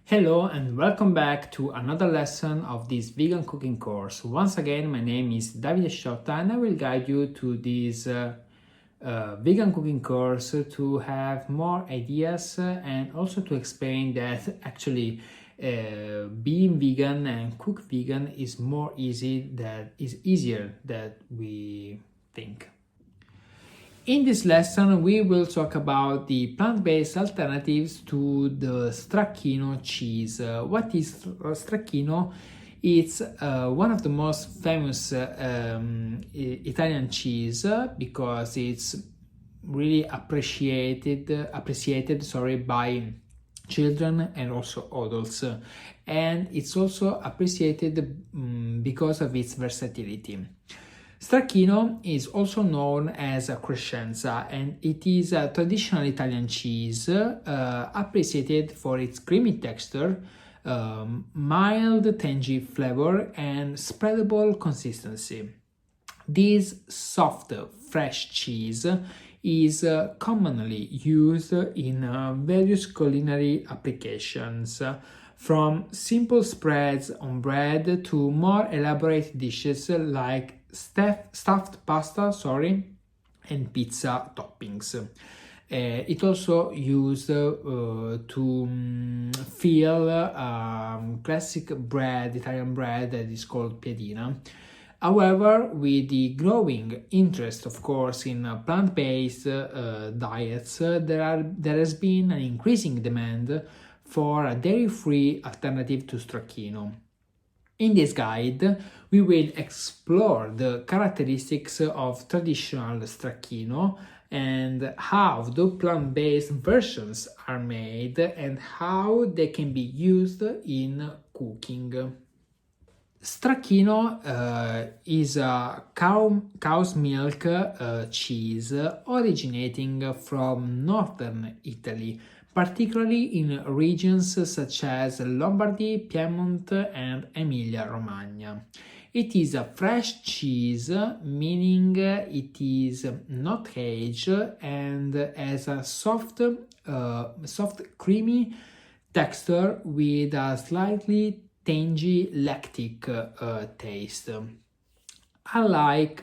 Hello and welcome back to another lesson of this vegan cooking course. Once again, my name is Davide Sciotta and I will guide you to this vegan cooking course to have more ideas and also to explain that actually being vegan and cook vegan is easier than we think. In this lesson, we will talk about the plant-based alternatives to the Stracchino cheese. What is Stracchino? It's one of the most famous Italian cheese because it's really appreciated by children and also adults, and it's also appreciated because of its versatility. Stracchino is also known as a Crescenza, and it is a traditional Italian cheese appreciated for its creamy texture, mild tangy flavor, and spreadable consistency. This soft, fresh cheese is commonly used in various culinary applications, from simple spreads on bread to more elaborate dishes like stuffed pasta, and pizza toppings. It also used to fill classic bread, Italian bread that is called piadina. However, with the growing interest, of course, in plant-based diets, there has been an increasing demand for a dairy-free alternative to Stracchino. In this guide, we will explore the characteristics of traditional Stracchino and how the plant-based versions are made and how they can be used in cooking. Stracchino is a cow's milk cheese originating from northern Italy, particularly in regions such as Lombardy, Piedmont, and Emilia-Romagna. It is a fresh cheese, meaning it is not aged and has a soft, creamy texture with a slightly tangy lactic taste. Unlike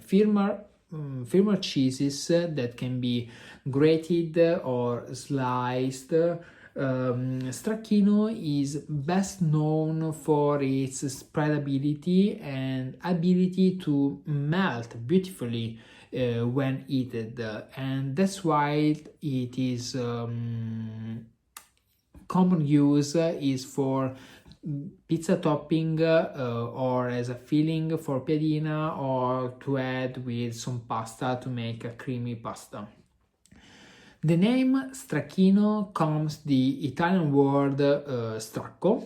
firmer cheeses that can be grated or sliced, Stracchino is best known for its spreadability and ability to melt beautifully when eaten, and that's why it is common use is for pizza topping or as a filling for piadina, or to add with some pasta to make a creamy pasta. The name Stracchino comes the Italian word stracco,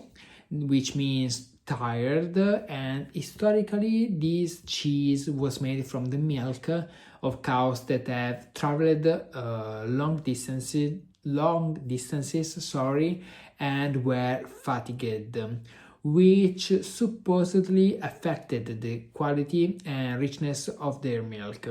which means tired, and historically this cheese was made from the milk of cows that have traveled long distances, and were fatigued, which supposedly affected the quality and richness of their milk.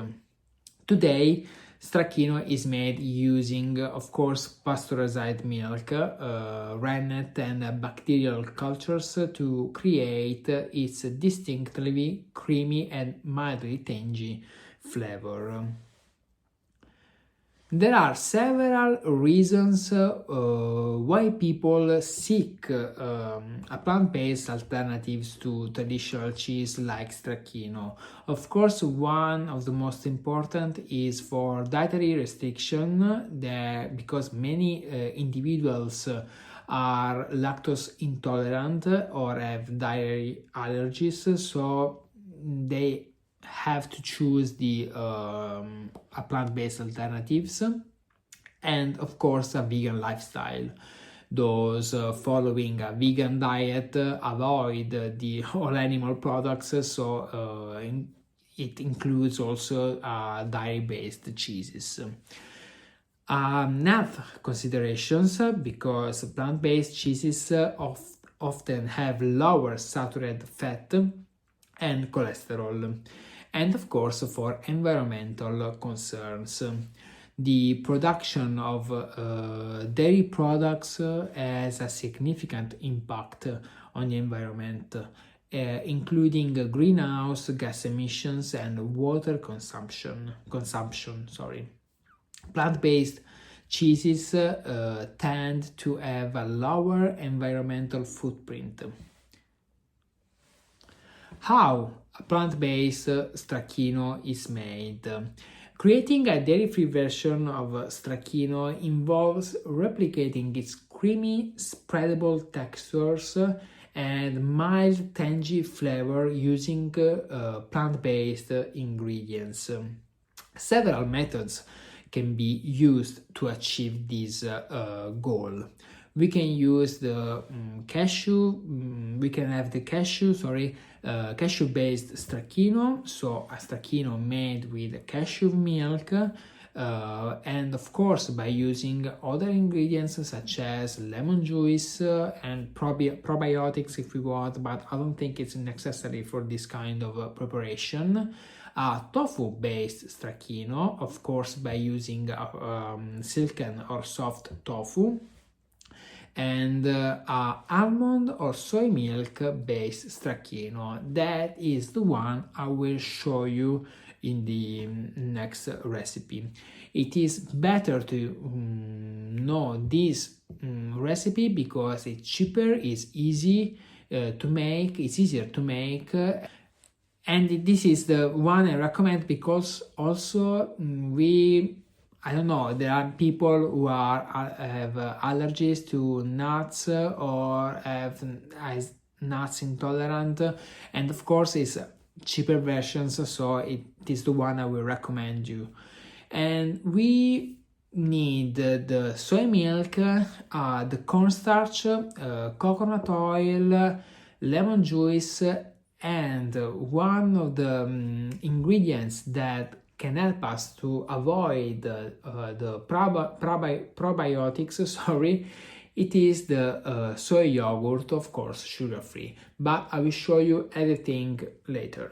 Today, Stracchino is made using, of course, pasteurized milk, rennet and bacterial cultures to create its distinctly creamy and mildly tangy flavor. There are several reasons why people seek plant-based alternatives to traditional cheese like Stracchino. Of course, one of the most important is for dietary restriction, because many individuals are lactose intolerant or have dairy allergies, so they have to choose the plant-based alternatives, and of course a vegan lifestyle. Those following a vegan diet avoid the all animal products, so it includes also dairy-based cheeses. Health considerations, because plant-based cheeses often have lower saturated fat and cholesterol, and of course for environmental concerns. The production of dairy products has a significant impact on the environment, including greenhouse gas emissions and water consumption. Plant-based cheeses tend to have a lower environmental footprint. How a plant-based stracchino is made. Creating a dairy-free version of stracchino involves replicating its creamy, spreadable textures and mild, tangy flavor using plant-based ingredients. Several methods can be used to achieve this goal. We can use the cashew-based stracchino, so a stracchino made with cashew milk, and of course by using other ingredients such as lemon juice and probiotics if we want, but I don't think it's necessary for this kind of preparation. Tofu-based stracchino, of course by using silken or soft tofu, and almond or soy milk based stracchino. That is the one I will show you in the next recipe. It is better to know this recipe because it's cheaper, it's easier to make, and this is the one I recommend because also I don't know, there are people who have allergies to nuts or have nuts intolerant, and of course it's cheaper versions, so it is the one I will recommend you. And we need the soy milk, the cornstarch, coconut oil, lemon juice, and one of the ingredients that can help us to avoid the probiotics, it is the soy yogurt, of course, sugar-free, but I will show you everything later.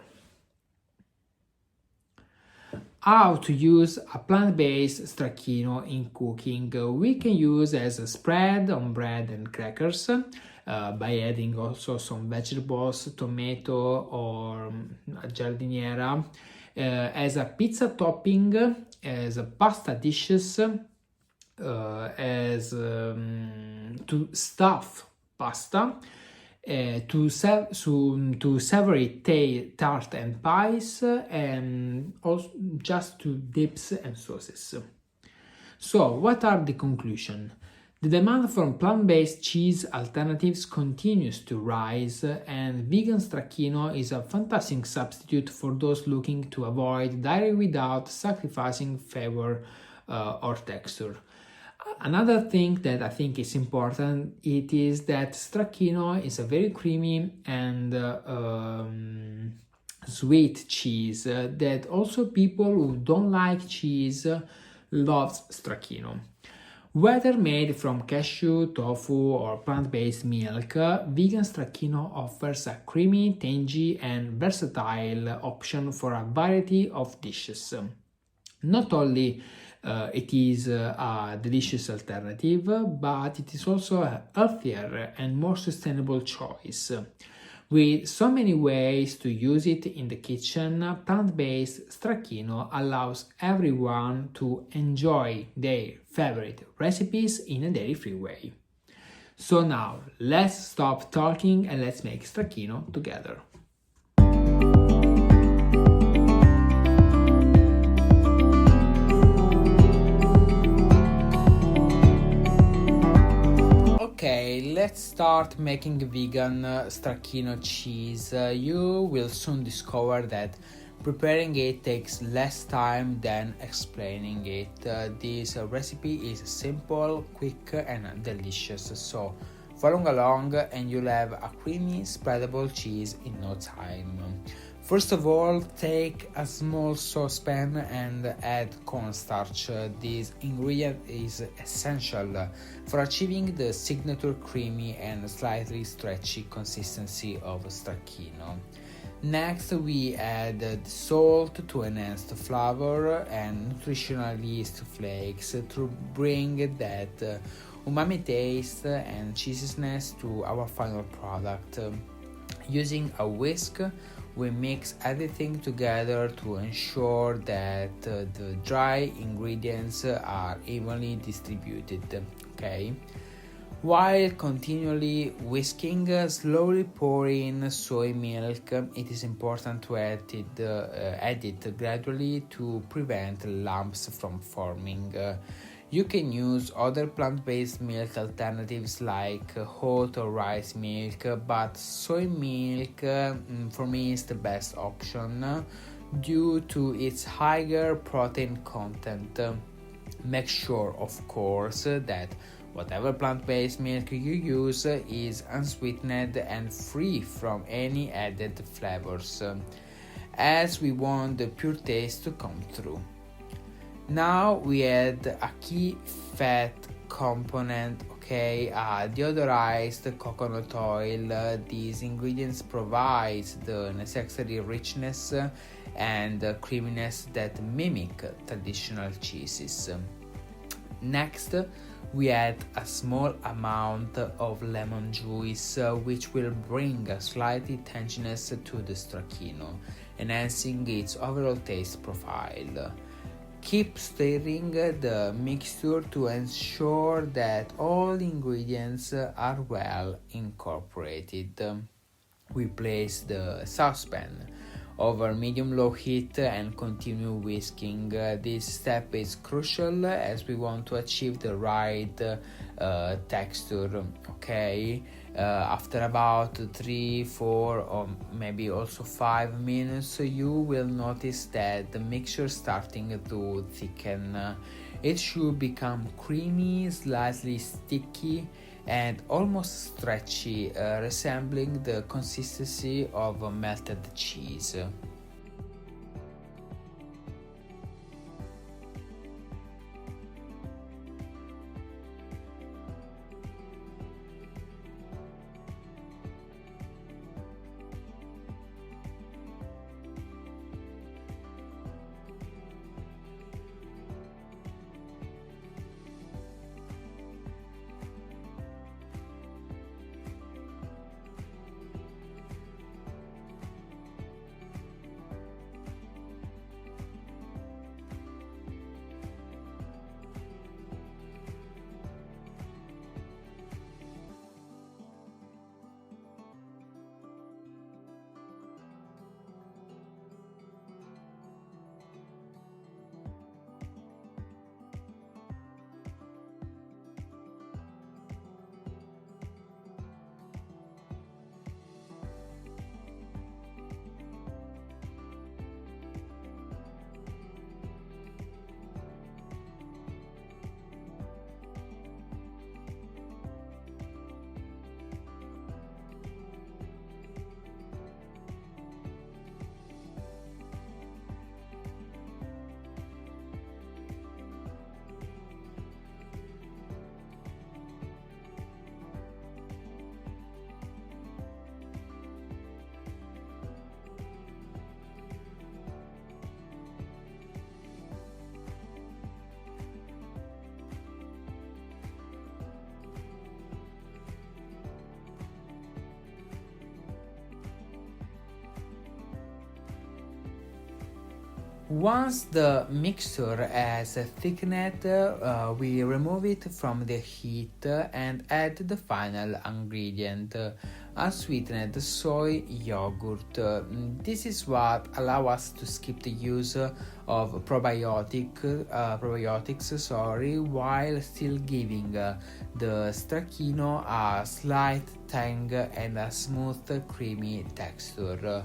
How to use a plant-based stracchino in cooking. We can use as a spread on bread and crackers by adding also some vegetables, tomato or giardiniera, as a pizza topping, as a pasta dishes, as to stuff pasta, to savory tart and pies, and also just to dips and sauces. So, what are the conclusions? The demand for plant-based cheese alternatives continues to rise, and vegan stracchino is a fantastic substitute for those looking to avoid dairy without sacrificing flavor or texture. Another thing that I think is important, it is that stracchino is a very creamy and sweet cheese that also people who don't like cheese loves stracchino. Whether made from cashew, tofu, or plant-based milk, vegan stracchino offers a creamy, tangy, and versatile option for a variety of dishes. Not only it is a delicious alternative, but it is also a healthier and more sustainable choice. With so many ways to use it in the kitchen, plant-based stracchino allows everyone to enjoy their favorite recipes in a dairy-free way. So now, let's stop talking and let's make stracchino together. Okay, let's start making vegan stracchino cheese. You will soon discover that preparing it takes less time than explaining it. This recipe is simple, quick, and delicious. So follow along and you'll have a creamy, spreadable cheese in no time. First of all, take a small saucepan and add cornstarch. This ingredient is essential for achieving the signature creamy and slightly stretchy consistency of stracchino. Next, we add the salt to enhance the flavor and nutritional yeast flakes to bring that umami taste and cheesiness to our final product. Using a whisk, we mix everything together to ensure that the dry ingredients are evenly distributed. Okay. While continually whisking, slowly pour in soy milk. It is important to add it gradually to prevent lumps from forming. You can use other plant-based milk alternatives like oat or rice milk, but soy milk for me is the best option due to its higher protein content. Make sure, of course, that whatever plant-based milk you use is unsweetened and free from any added flavors, as we want the pure taste to come through. Now we add a key fat component, deodorized coconut oil. These ingredients provide the necessary richness and creaminess that mimic traditional cheeses. Next, we add a small amount of lemon juice, which will bring a slight tanginess to the stracchino, enhancing its overall taste profile. Keep stirring the mixture to ensure that all ingredients are well incorporated. We place the saucepan over medium-low heat and continue whisking. This step is crucial as we want to achieve the right texture. After about 3, 4 or maybe also 5 minutes, you will notice that the mixture starting to thicken. It should become creamy, slightly sticky and almost stretchy, resembling the consistency of melted cheese. Once the mixture has thickened, we remove it from the heat and add the final ingredient, unsweetened soy yogurt. This is what allows us to skip the use of probiotics, while still giving the stracchino a slight tang and a smooth, creamy texture.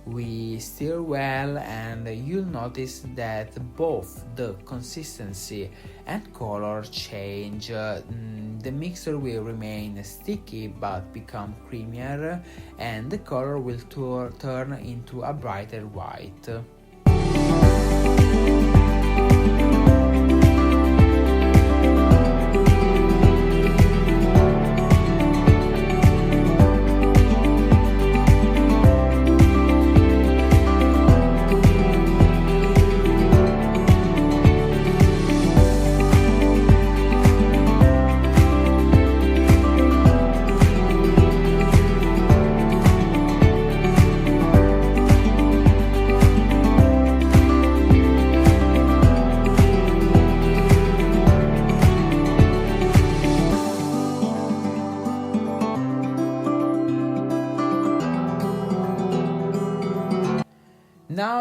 We stir well and you'll notice that both the consistency and color change. The mixture will remain sticky but become creamier, and the color will turn into a brighter white.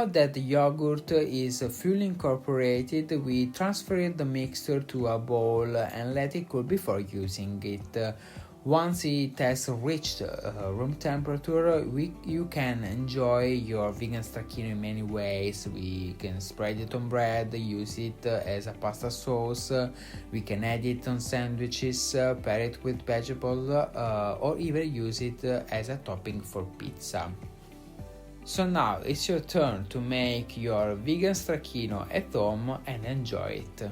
Now that the yogurt is fully incorporated, we transfer the mixture to a bowl and let it cool before using it. Once it has reached room temperature, you can enjoy your vegan stracchino in many ways. We can spread it on bread, use it as a pasta sauce, we can add it on sandwiches, pair it with vegetable, or even use it as a topping for pizza. So now it's your turn to make your vegan stracchino at home and enjoy it.